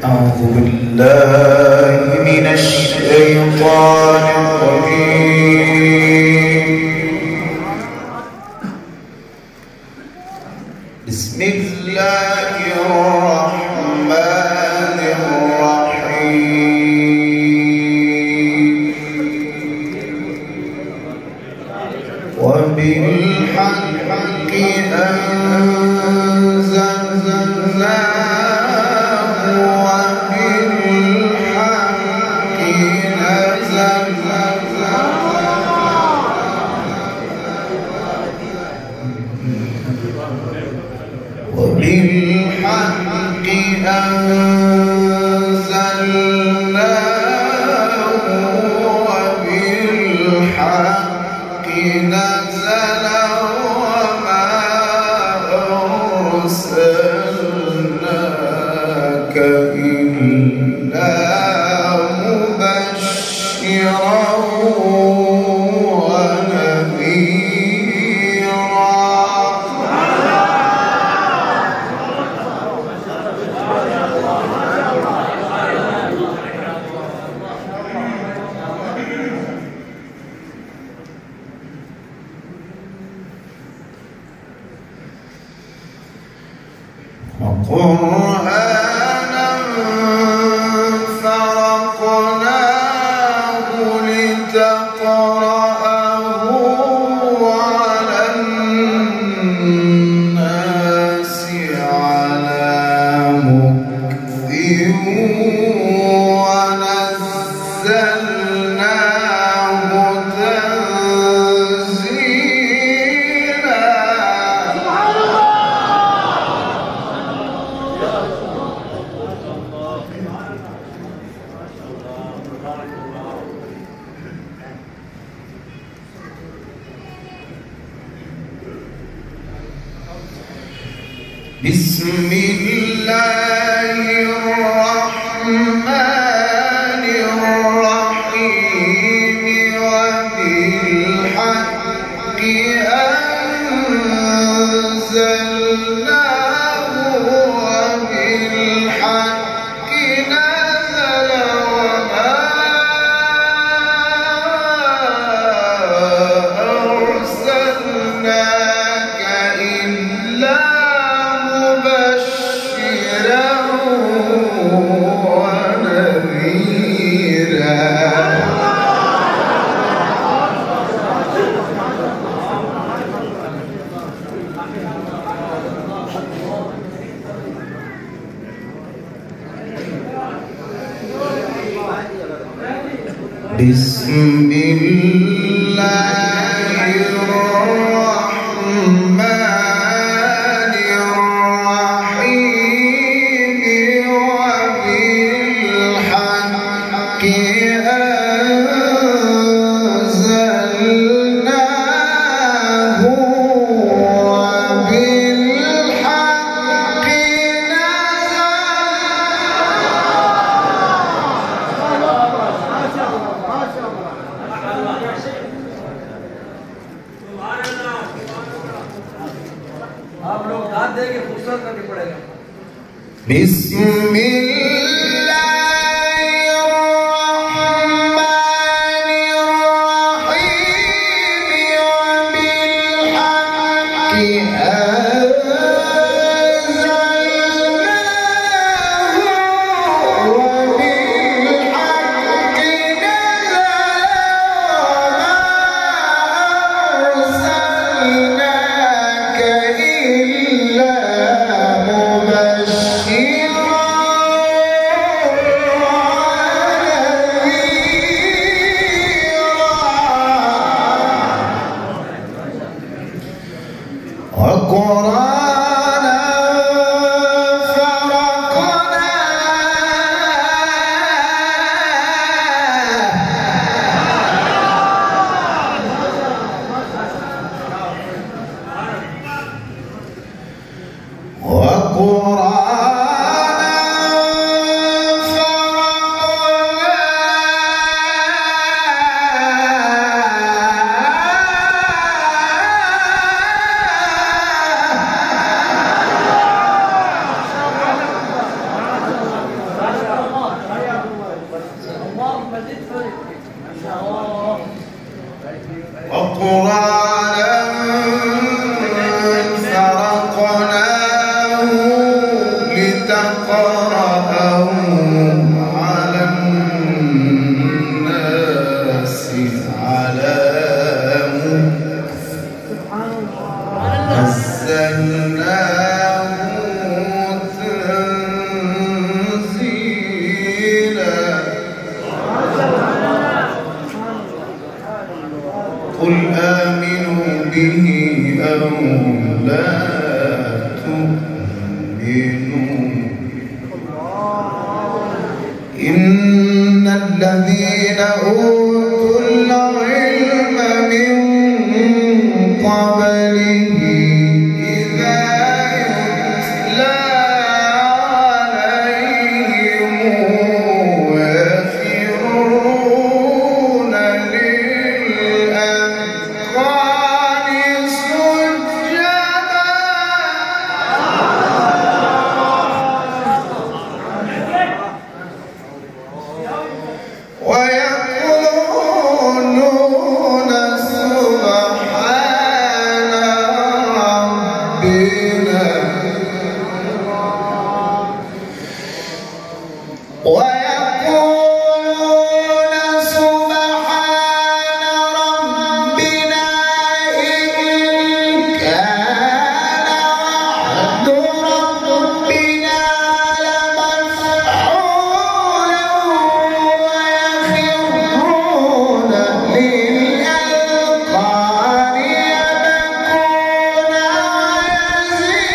أعوذ بالله من الشيطان الرجيم. بسم الله الرحمن الرحيم. وبالحق أنزلناه وبالحق أنزلناه وبالحق نزل وما أرسلناك إلا مبشرا وقرآنا فرقناه لتقرأه على الناس على مكث ونزلناه تنزيلا. بسم الله الرحمن الرحيم. وبالحق أنزلناه وبالحق نزل وما أرسلناك إلا مبشرا ونذيرا. بسم الله الرحمن الرحيم. وبالحق أنزلناه وبالحق आप लोग दाद देंगे फुर्सत करनी पड़ेगा। بسم الله الرحمن الرحيم. وبالحق أنزلناه وبالحق نزل وما أرسلناك إلا مبشرا وقرآنا فرقناه لتقرأه على الناس على نزلناه تنزيلا قل آمنوا به أو لا تؤمنوا إن الذين أوتوا العلم من قبله إذا يتلى عليهم يخرون للأذقان سجدا ويقولون سبحان ربنا ويقولون سبحان ربنا إن كان وعد ربنا لمفعولا ويخرون للأذقان يبكون ويزيدهم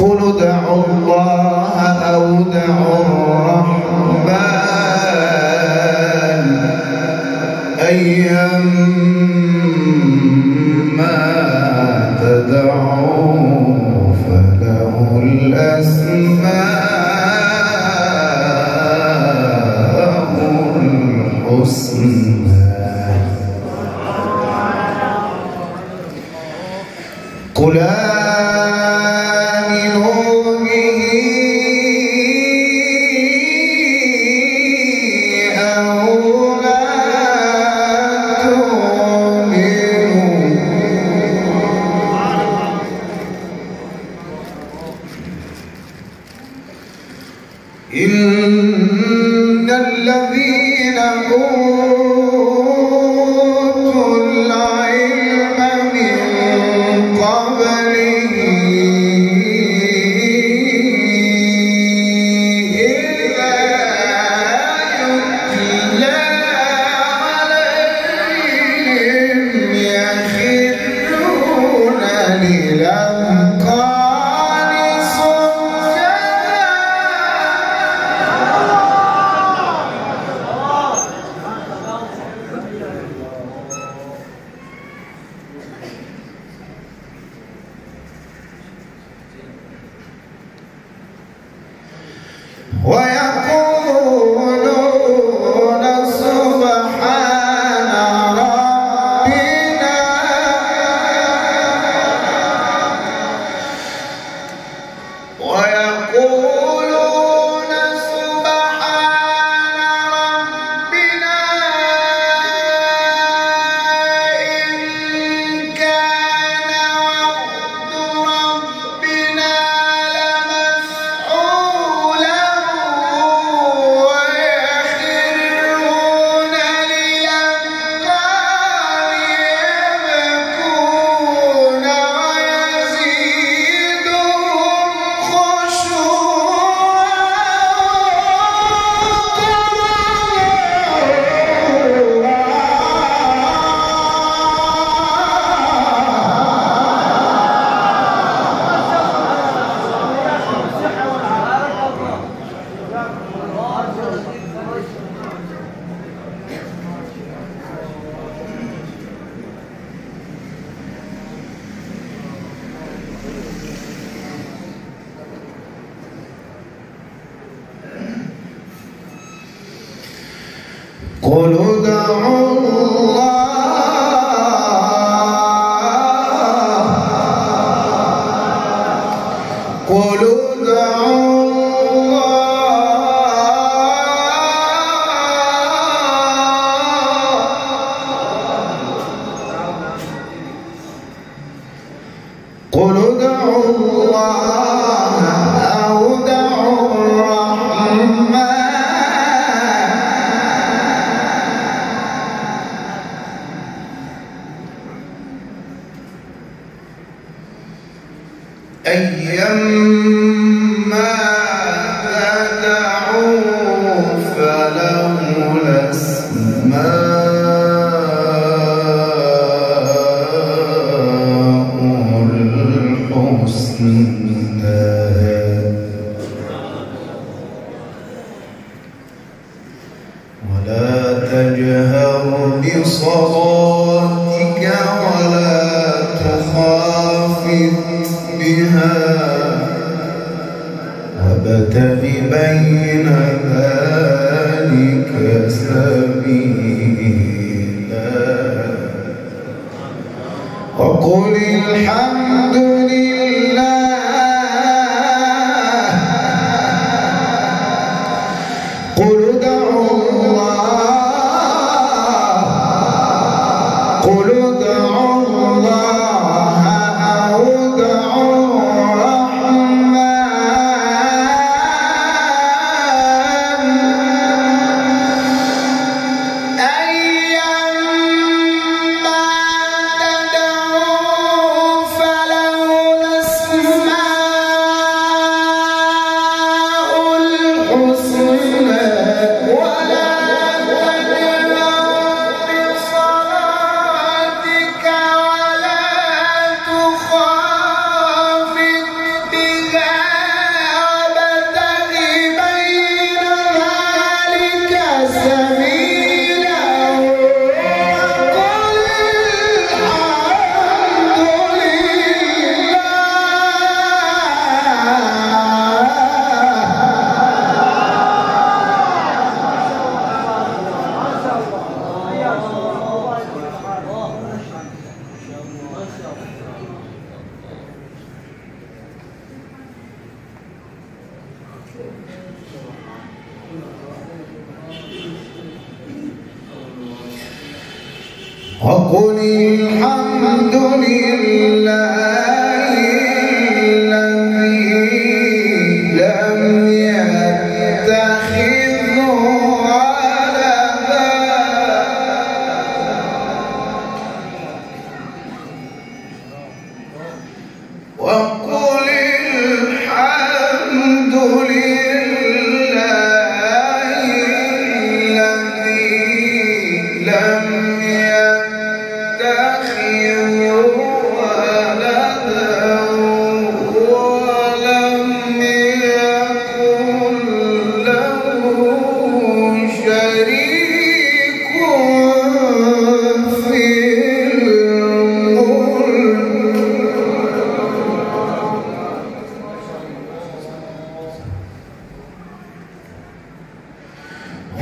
قل ادعوا الله أو ادعوا الرحمن أيما تدعوا فله الأسماء الحسنى قل آمنوا به أو لا تؤمنوا إن الذين أوتوا العلم من قبله إذا يتلى عليهم يخرون للأذقان سجدا ويقولون سبحان ربنا ويقولون سبحان ربنا إن كان وعد ربنا لمفعولا قل ادعوا الله قل ادعوا قل ادعوا الله أو ادعوا الرحمن أيما تدعوا فله الأسماء الحسنى ولا تجهر بصلاتك ولا تخافت بها وابتغ بين ذلك سبيلا وقل الحمد لله قل ادعوا الله قل ادعوا الله أو ادعوا الرحمن أيما تدعوا فله الأسماء الحسنى ولا تجهر بصلاتك ولا تخافت بها وابتغ بين ذلك سبيلا وقل الحمد وقل الحمد لله الذي لم يتخذ ولدا وقل الحمد لله الذي لم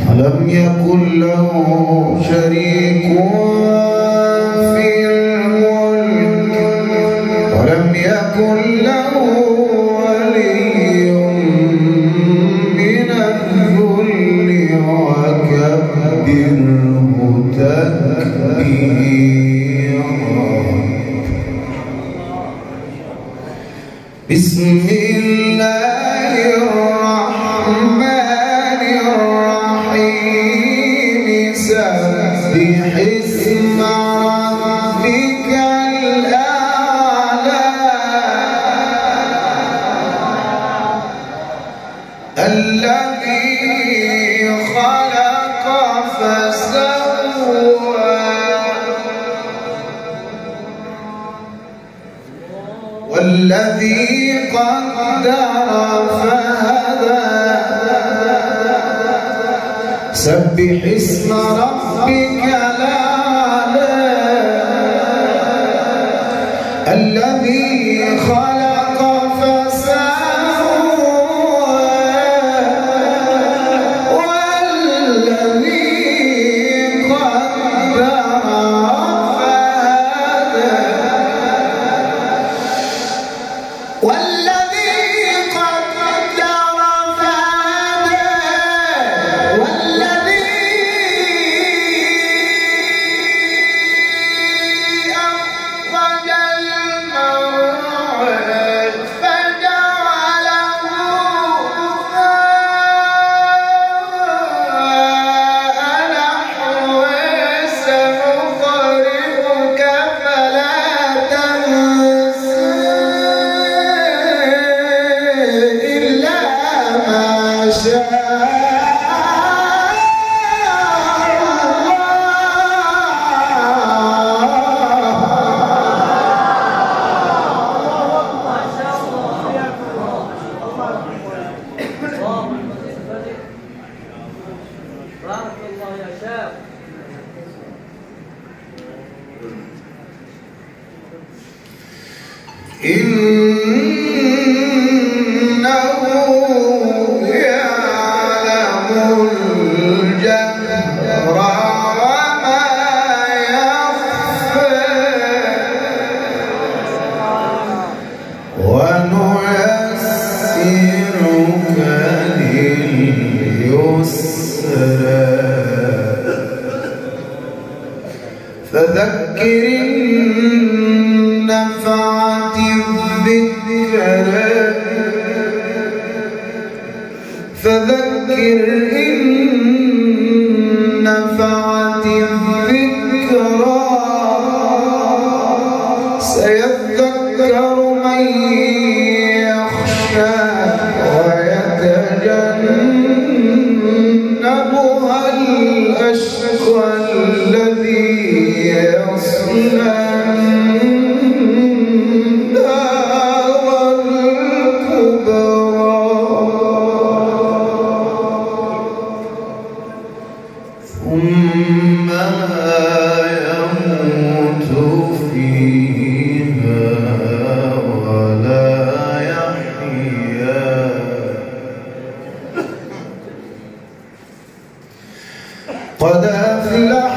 ولم يكن له شريك في الملك ولم يكن له ولي من الذل وكبره تكبيرا بسم الله الرحمن الرحيم سبح اسم ربك الأعلى الذي خلق فسوى والذي قدر فهدى سبح اسم ربك الأعلى الذي خلق فسوى والذي فذكر إن نفعت الذكرى فذكر إن نفعت الذكرى سيذكر من يخشى ويتجنبها الأشقى الذي يصلى النار الكبرى ثم لا يموت فيها ولا يحيا قد أفلح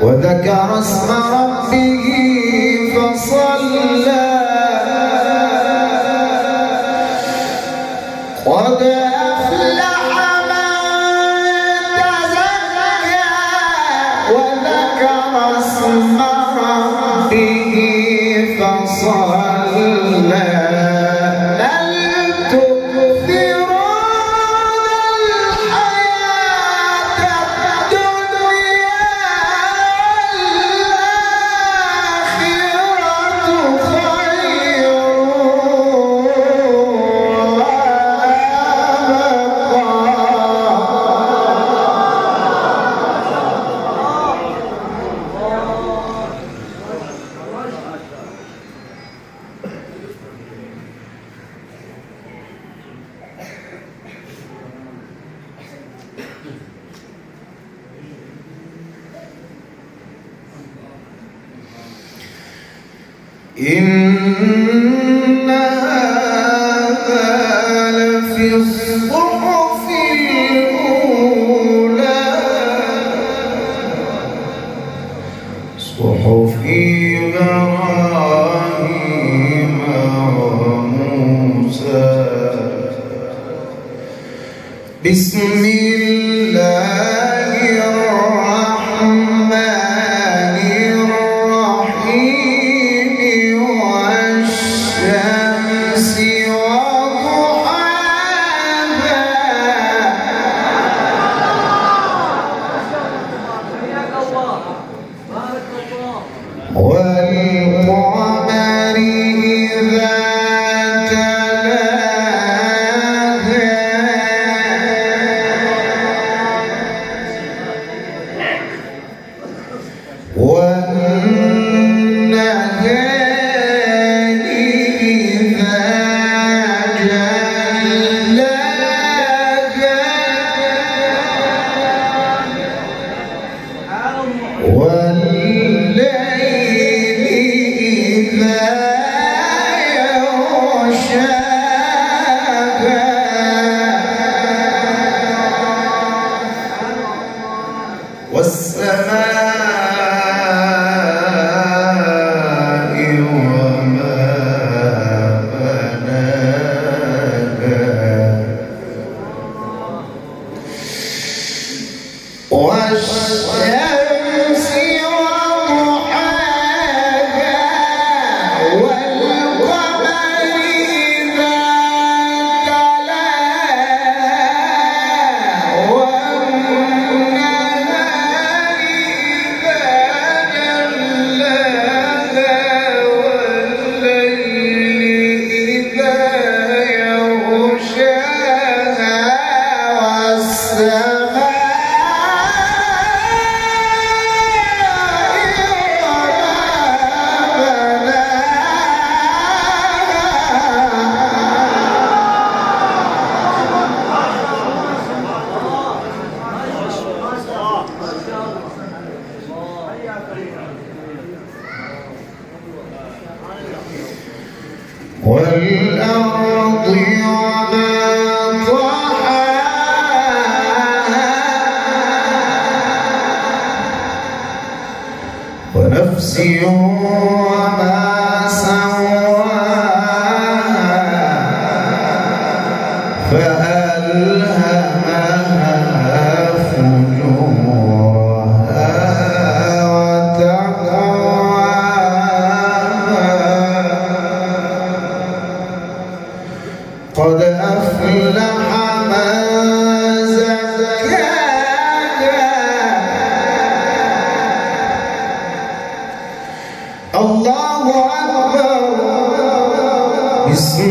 وذكر اسم ربه فصلى قد أفلح من تزكى وذكر اسم ربه فصلى بل تؤثرون الحياة الدنيا إن هذا لفي الصحف الأولى صحف إبراهيم وموسى بسم الله الرحمن الرحيم والشمس وضحاها والقمر إذا تلاها والنهار إذا جلاها والليل إذا يغشاها والسماء والأرض وما طحاها ونفس وما سواها فألهمها فجورها قد أفلح من زكاها الله أكبر بسم